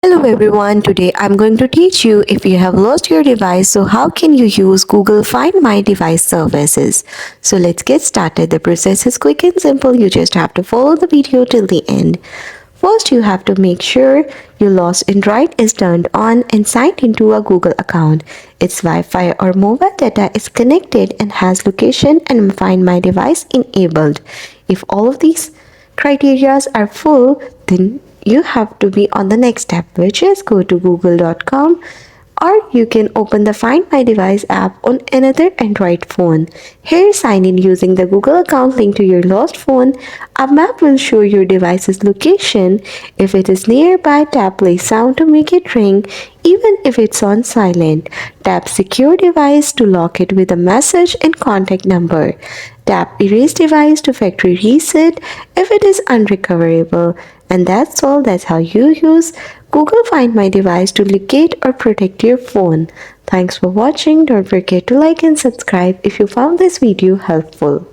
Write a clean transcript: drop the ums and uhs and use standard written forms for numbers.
Hello everyone, today I'm going to teach you if you have lost your device, so how can you use Google Find My Device services. So let's get started. The process is quick and simple. You just have to follow the video till the end. First, you have to make sure your Lost in Right is turned on and signed into a Google account. Its Wi-Fi or mobile data is connected and has location and Find My Device enabled. If all of these criteria are full, then you have to be on the next step, which is go to google.com, or you can open the Find My Device app on another Android phone. Here, sign in using the Google account linked to your lost phone. A map will show your device's location. If it is nearby, tap play sound to make it ring, even if it's on silent. Tap secure device to lock it with a message and contact number. Tap erase device to factory reset if it is unrecoverable. And that's all. That's how you use Google Find My Device to locate or protect your phone. Thanks for watching. Don't forget to like and subscribe if you found this video helpful.